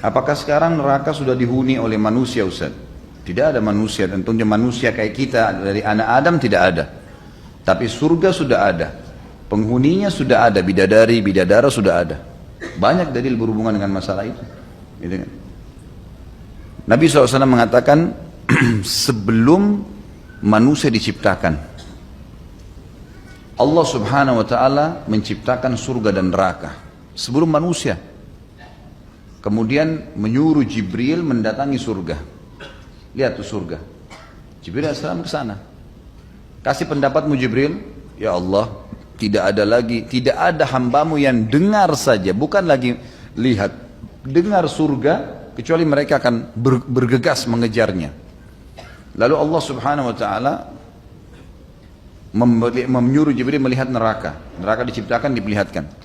Apakah sekarang neraka sudah dihuni oleh manusia, Ustaz? Tidak ada manusia, tentunya manusia kayak kita dari anak Adam tidak ada. Tapi surga sudah ada. Penghuninya sudah ada, bidadari, bidadara sudah ada. Banyak dalil berhubungan dengan masalah itu. Gitu kan? Nabi SAW mengatakan sebelum manusia diciptakan, Allah Subhanahu wa Ta'ala menciptakan surga dan neraka sebelum manusia. Kemudian menyuruh Jibril mendatangi surga. Lihat tuh surga. Jibril AS ke sana. Kasih pendapatmu Jibril, ya Allah, tidak ada hambamu yang dengar saja, bukan lagi lihat, dengar surga, kecuali mereka akan bergegas mengejarnya. Lalu Allah Subhanahu wa Ta'ala menyuruh Jibril melihat neraka. Neraka diciptakan, diperlihatkan.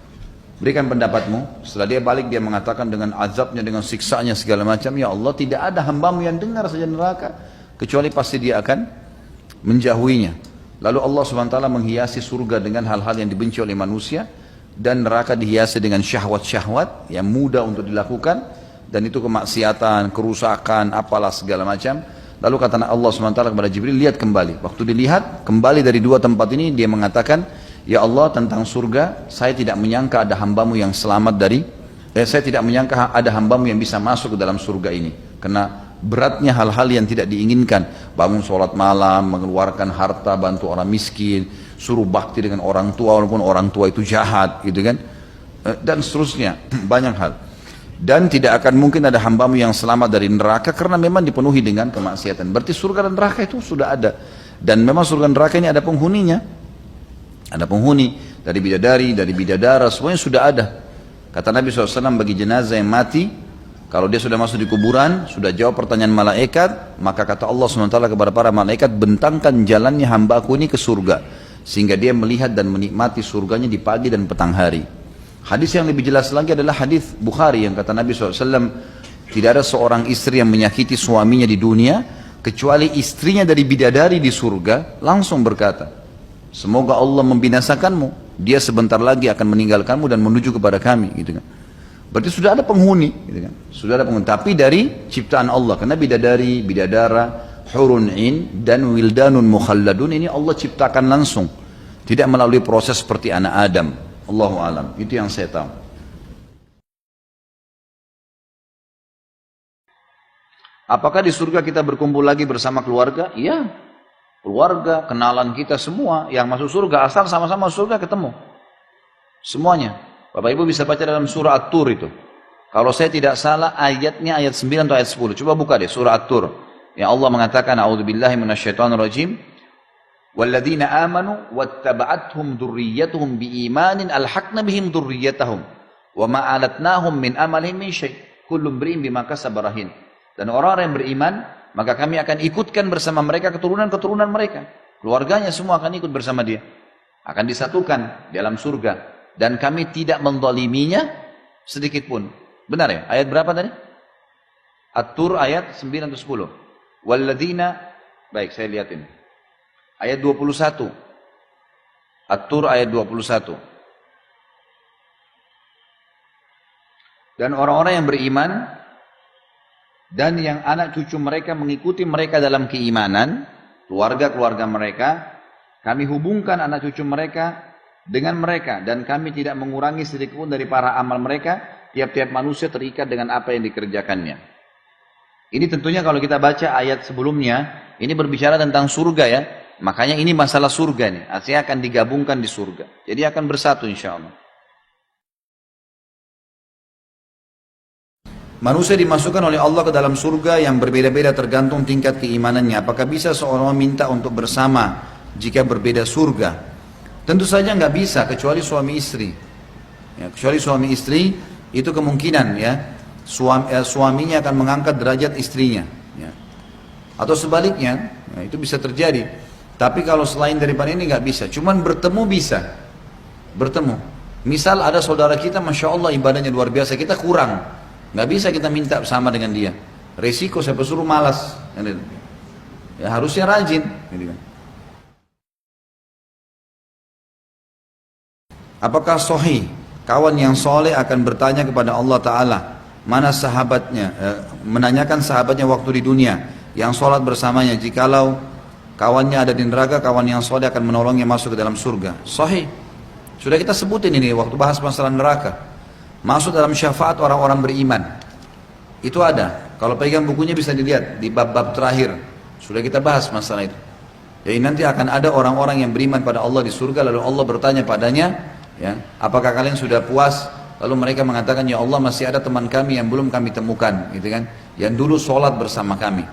Berikan pendapatmu. Setelah dia balik, dia mengatakan dengan azabnya, dengan siksanya segala macam, ya Allah, tidak ada hambamu yang dengar saja neraka, kecuali pasti dia akan menjauhinya. Lalu Allah SWT menghiasi surga dengan hal-hal yang dibenci oleh manusia, dan neraka dihiasi dengan syahwat-syahwat yang mudah untuk dilakukan, dan itu kemaksiatan, kerusakan, apalah segala macam. Lalu kata Allah SWT kepada Jibril, lihat kembali. Waktu dilihat kembali dari dua tempat ini, dia mengatakan, ya Allah, tentang surga, saya tidak menyangka ada hambamu yang selamat saya tidak menyangka ada hambamu yang bisa masuk ke dalam surga ini. Karena beratnya hal-hal yang tidak diinginkan. Bangun sholat malam, mengeluarkan harta, bantu orang miskin, suruh bakti dengan orang tua, walaupun orang tua itu jahat, gitu kan. Dan seterusnya, banyak hal. Dan tidak akan mungkin ada hambamu yang selamat dari neraka, karena memang dipenuhi dengan kemaksiatan. Berarti surga dan neraka itu sudah ada. Dan memang surga dan neraka ini ada penghuninya. Ada penghuni, dari bidadari, dari bidadara, semuanya sudah ada. Kata Nabi SAW, bagi jenazah yang mati, kalau dia sudah masuk di kuburan, sudah jawab pertanyaan malaikat, maka kata Allah SWT kepada para malaikat, bentangkan jalannya hambaku ini ke surga, sehingga dia melihat dan menikmati surganya di pagi dan petang hari. Hadis yang lebih jelas lagi adalah hadis Bukhari yang kata Nabi SAW, tidak ada seorang istri yang menyakiti suaminya di dunia, kecuali istrinya dari bidadari di surga, langsung berkata, semoga Allah membinasakanmu, dia sebentar lagi akan meninggalkanmu dan menuju kepada kami, gitu kan. Berarti sudah ada penghuni, gitu kan. Sudah ada penghuni, tapi dari ciptaan Allah. Karena bidadari, bidadara, hurun in dan wildanun mukhalladun ini Allah ciptakan langsung, tidak melalui proses seperti anak Adam. Allahu alam, itu yang saya tahu. Apakah di surga kita berkumpul lagi bersama keluarga? Iya. Keluarga, kenalan kita semua yang masuk surga, asal sama-sama surga ketemu. Semuanya. Bapak Ibu bisa baca dalam surah At-Tur itu. Kalau saya tidak salah ayatnya ayat 9 atau ayat 10. Coba buka deh surah At-Tur. Yang Allah mengatakan, a'udzubillahi minasyaitonirrajim. Walladzina amanu wattaba'athum dzurriyyatuhum biimanin alhaqna bihim dzurriyyatahum wa ma alatnahum min amalihim min syai'. Kullu imri'in bima kasaba rahin. Dan orang-orang yang beriman, maka kami akan ikutkan bersama mereka keturunan-keturunan mereka. Keluarganya semua akan ikut bersama dia. Akan disatukan di dalam surga. Dan kami tidak menzaliminya sedikit pun. Benar ya? Ayat berapa tadi? At-Tur ayat 9 atau 10. Walladzina, baik saya lihatin. Ayat 21. At-Tur ayat 21. Dan orang-orang yang beriman dan yang anak cucu mereka mengikuti mereka dalam keimanan, keluarga-keluarga mereka, kami hubungkan anak cucu mereka dengan mereka, dan kami tidak mengurangi sedikit pun dari para amal mereka. Tiap-tiap manusia terikat dengan apa yang dikerjakannya. Ini tentunya kalau kita baca ayat sebelumnya, ini berbicara tentang surga ya. Makanya ini masalah surga nih, artinya akan digabungkan di surga. Jadi akan bersatu insya Allah. Manusia dimasukkan oleh Allah ke dalam surga yang berbeda-beda tergantung tingkat keimanannya. Apakah bisa seorang meminta untuk bersama jika berbeda surga? Tentu saja nggak bisa, kecuali suami istri. Ya, kecuali suami istri itu kemungkinan ya suaminya akan mengangkat derajat istrinya. Ya. Atau sebaliknya, ya, itu bisa terjadi. Tapi kalau selain daripada ini nggak bisa. Cuman bertemu bisa, bertemu. Misal ada saudara kita, masya Allah ibadahnya luar biasa, kita kurang. Nggak bisa kita minta sama dengan dia. Resiko saya suruh malas. Ya harusnya rajin. Apakah sahih kawan yang soleh akan bertanya kepada Allah Ta'ala, mana sahabatnya, menanyakan sahabatnya waktu di dunia yang sholat bersamanya, jikalau kawannya ada di neraka, kawan yang soleh akan menolongnya masuk ke dalam surga. Sahih. Sudah kita sebutin ini waktu bahas masalah neraka. Masuk dalam syafaat orang-orang beriman. Itu ada. Kalau pegang bukunya bisa dilihat di bab-bab terakhir. Sudah kita bahas masalah itu. Jadi nanti akan ada orang-orang yang beriman pada Allah di surga, lalu Allah bertanya padanya, ya, apakah kalian sudah puas? Lalu mereka mengatakan, ya Allah, masih ada teman kami yang belum kami temukan, gitu kan? Yang dulu sholat bersama kami.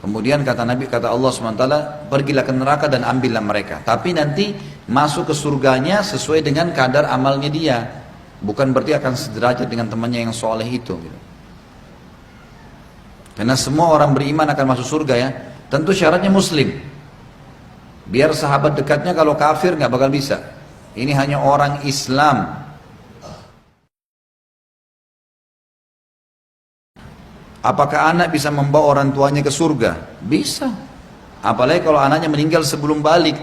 Kemudian kata Nabi, kata Allah SWT, pergilah ke neraka dan ambillah mereka. Tapi nanti masuk ke surganya sesuai dengan kadar amalnya dia. Bukan berarti akan sederajat dengan temannya yang soleh itu. Gitu. Karena semua orang beriman akan masuk surga ya. Tentu syaratnya muslim. Biar sahabat dekatnya kalau kafir nggak bakal bisa. Ini hanya orang Islam. Apakah anak bisa membawa orang tuanya ke surga? Bisa. Apalagi kalau anaknya meninggal sebelum balik.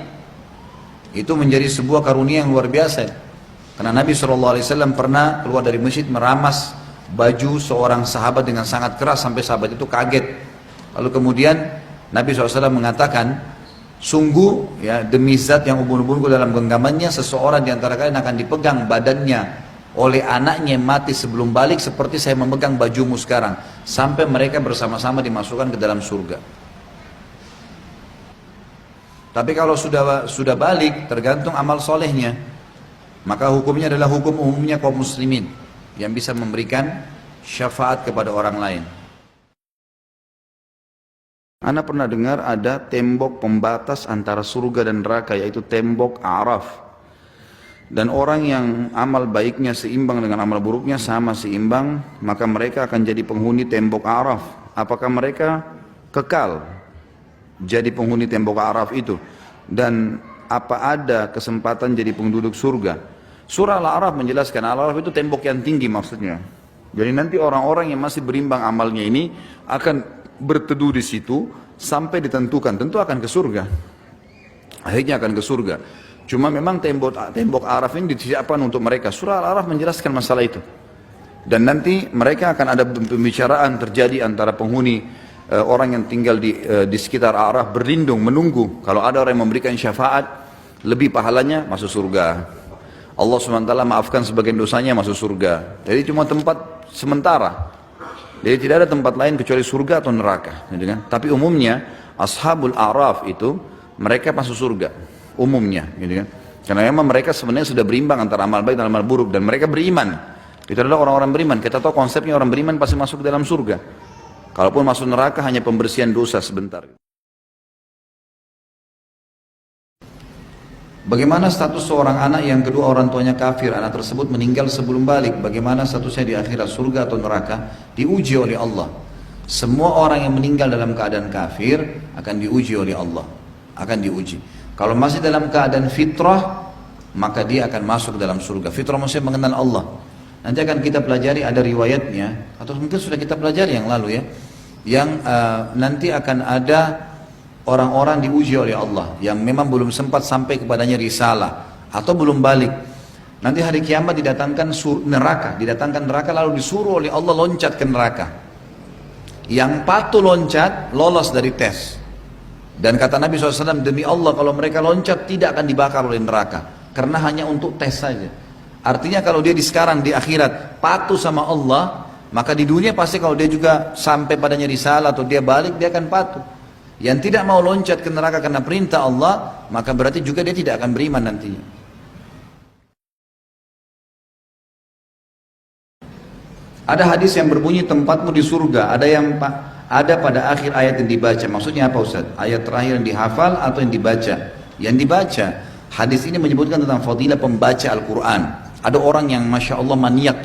Itu menjadi sebuah karunia yang luar biasa. Karena Nabi SAW pernah keluar dari masjid meramas baju seorang sahabat dengan sangat keras sampai sahabat itu kaget. Lalu kemudian Nabi SAW mengatakan, sungguh ya demi zat yang ubun-ubunku dalam genggamannya, seseorang di antara kalian akan dipegang badannya oleh anaknya yang mati sebelum balik seperti saya memegang bajumu sekarang, sampai mereka bersama-sama dimasukkan ke dalam surga. Tapi kalau sudah balik, tergantung amal solehnya, maka hukumnya adalah hukum umumnya kaum muslimin yang bisa memberikan syafaat kepada orang lain. Ana pernah dengar ada tembok pembatas antara surga dan neraka, yaitu tembok Araf. Dan orang yang amal baiknya seimbang dengan amal buruknya sama seimbang, maka mereka akan jadi penghuni tembok Araf. Apakah mereka kekal jadi penghuni tembok Araf itu? Dan apa ada kesempatan jadi penduduk surga? Surah Al-A'raf menjelaskan, Al-A'raf itu tembok yang tinggi maksudnya. Jadi nanti orang-orang yang masih berimbang amalnya ini akan berteduh di situ sampai ditentukan, tentu akan ke surga. Akhirnya akan ke surga. Cuma memang tembok Araf ini disiapkan untuk mereka. Surah Al-A'raf menjelaskan masalah itu. Dan nanti mereka akan ada pembicaraan terjadi antara penghuni orang yang tinggal di sekitar Araf berlindung menunggu. Kalau ada orang yang memberikan syafaat, lebih pahalanya masuk surga. Allah SWT maafkan sebagian dosanya masuk surga. Jadi cuma tempat sementara. Jadi tidak ada tempat lain kecuali surga atau neraka. Tapi umumnya ashabul Araf itu mereka masuk surga. Umumnya, gitu kan? Karena memang mereka sebenarnya sudah berimbang antara amal baik dan amal buruk, dan mereka beriman. Itu adalah orang-orang beriman. Kita tahu konsepnya orang beriman pasti masuk ke dalam surga. Kalaupun masuk neraka hanya pembersihan dosa sebentar. Bagaimana status seorang anak yang kedua orang tuanya kafir, anak tersebut meninggal sebelum balik? Bagaimana statusnya di akhirat, surga atau neraka? Diuji oleh Allah. Semua orang yang meninggal dalam keadaan kafir akan diuji oleh Allah. Akan diuji. Kalau masih dalam keadaan fitrah, maka dia akan masuk dalam surga. Fitrah maksudnya mengenal Allah. Nanti akan kita pelajari, ada riwayatnya, atau mungkin sudah kita pelajari yang lalu ya, yang nanti akan ada orang-orang diuji oleh Allah yang memang belum sempat sampai kepadanya risalah atau belum balik. Nanti hari kiamat didatangkan neraka lalu disuruh oleh Allah loncat ke neraka. Yang patuh loncat lolos dari tes. Dan kata Nabi SAW, demi Allah kalau mereka loncat tidak akan dibakar oleh neraka, karena hanya untuk tes saja. Artinya kalau dia sekarang di akhirat patuh sama Allah, maka di dunia pasti kalau dia juga sampai padanya risalah atau dia balik, dia akan patuh. Yang tidak mau loncat ke neraka karena perintah Allah, maka berarti juga dia tidak akan beriman nantinya. Ada hadis yang berbunyi tempatmu di surga, ada pada akhir ayat yang dibaca. Maksudnya apa Ustaz? Ayat terakhir yang dihafal atau yang dibaca? Yang dibaca. Hadis ini menyebutkan tentang fadilah pembaca Al-Quran. Ada orang yang Masya Allah maniak,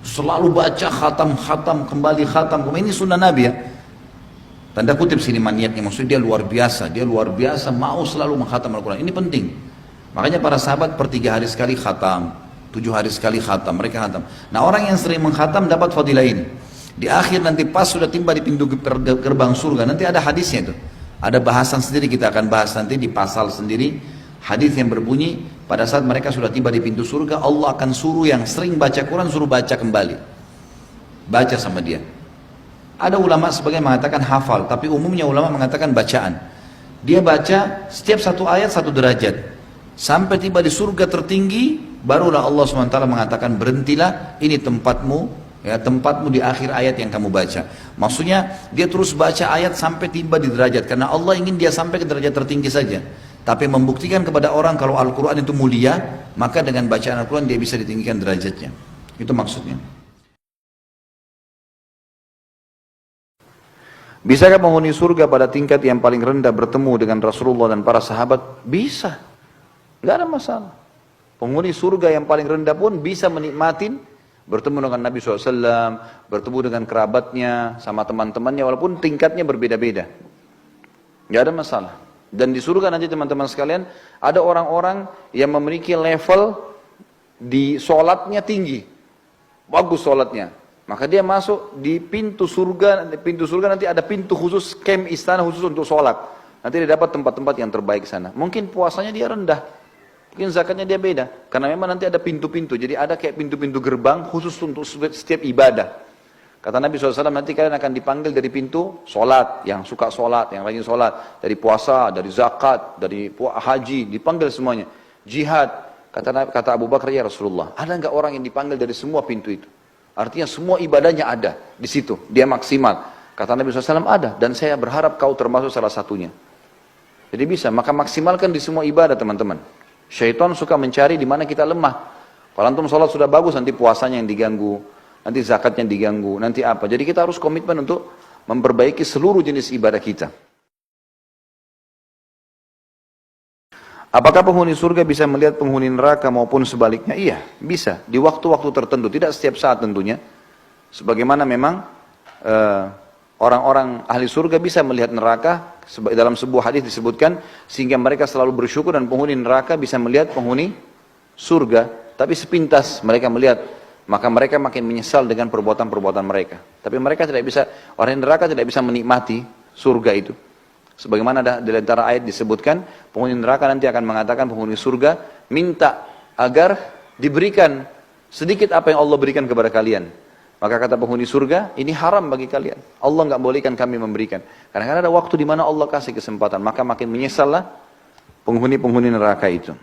selalu baca khatam, kembali khatam. Ini sunnah Nabi ya. Tanda kutip sini maniaknya, maksudnya dia luar biasa mau selalu menghatam Al-Quran. Ini penting. Makanya para sahabat per 3 hari sekali khatam, 7 hari sekali khatam, mereka khatam. Nah orang yang sering menghatam dapat fadilah ini. Di akhir nanti pas sudah tiba di pintu gerbang surga, nanti ada hadisnya itu. Ada bahasan sendiri, kita akan bahas nanti di pasal sendiri. Hadis yang berbunyi pada saat mereka sudah tiba di pintu surga, Allah akan suruh yang sering baca Quran suruh baca kembali. baca sama dia. Ada ulama sebagian mengatakan hafal, tapi umumnya ulama mengatakan bacaan. Dia baca setiap satu ayat satu derajat. Sampai tiba di surga tertinggi, barulah Allah SWT mengatakan berhentilah, ini tempatmu, ya tempatmu di akhir ayat yang kamu baca. Maksudnya dia terus baca ayat sampai tiba di derajat, karena Allah ingin dia sampai ke derajat tertinggi saja. Tapi membuktikan kepada orang kalau Al-Quran itu mulia, maka dengan bacaan Al-Quran dia bisa ditinggikan derajatnya. Itu maksudnya. Bisakah penghuni surga pada tingkat yang paling rendah bertemu dengan Rasulullah dan para sahabat? Bisa. Nggak ada masalah. Penghuni surga yang paling rendah pun bisa menikmatin bertemu dengan Nabi SAW, bertemu dengan kerabatnya, sama teman-temannya, walaupun tingkatnya berbeda-beda. Nggak ada masalah. Dan di surga nanti teman-teman sekalian, ada orang-orang yang memiliki level di sholatnya tinggi. Bagus sholatnya. Maka dia masuk di pintu surga nanti ada pintu khusus, camp istana khusus untuk sholat. Nanti dia dapat tempat-tempat yang terbaik sana. Mungkin puasanya dia rendah, mungkin zakatnya dia beda. Karena memang nanti ada pintu-pintu, jadi ada kayak pintu-pintu gerbang khusus untuk setiap ibadah. Kata Nabi SAW, nanti kalian akan dipanggil dari pintu sholat, yang suka sholat, yang rajin sholat. Dari puasa, dari zakat, dari haji, dipanggil semuanya. Jihad, kata Abu Bakar, ya Rasulullah, ada nggak orang yang dipanggil dari semua pintu itu? Artinya semua ibadahnya ada di situ, dia maksimal. Kata Nabi SAW, ada, dan saya berharap kau termasuk salah satunya. Jadi bisa, maka maksimalkan di semua ibadah teman-teman. Syaitan suka mencari di mana kita lemah. Kalau antum sholat sudah bagus, nanti puasanya yang diganggu, nanti zakatnya diganggu, nanti apa. Jadi kita harus komitmen untuk memperbaiki seluruh jenis ibadah kita. Apakah penghuni surga bisa melihat penghuni neraka maupun sebaliknya? Iya, bisa. Di waktu-waktu tertentu, tidak setiap saat tentunya. Sebagaimana memang orang-orang ahli surga bisa melihat neraka, dalam sebuah hadis disebutkan, sehingga mereka selalu bersyukur dan penghuni neraka bisa melihat penghuni surga. Tapi sepintas mereka melihat, maka mereka makin menyesal dengan perbuatan-perbuatan mereka. Tapi mereka tidak bisa, orang neraka tidak bisa menikmati surga itu. Sebagaimana di antara ayat disebutkan, penghuni neraka nanti akan mengatakan penghuni surga, minta agar diberikan sedikit apa yang Allah berikan kepada kalian. Maka kata penghuni surga, ini haram bagi kalian. Allah nggak bolehkan kami memberikan. Karena ada waktu di mana Allah kasih kesempatan, maka makin menyesallah penghuni-penghuni neraka itu.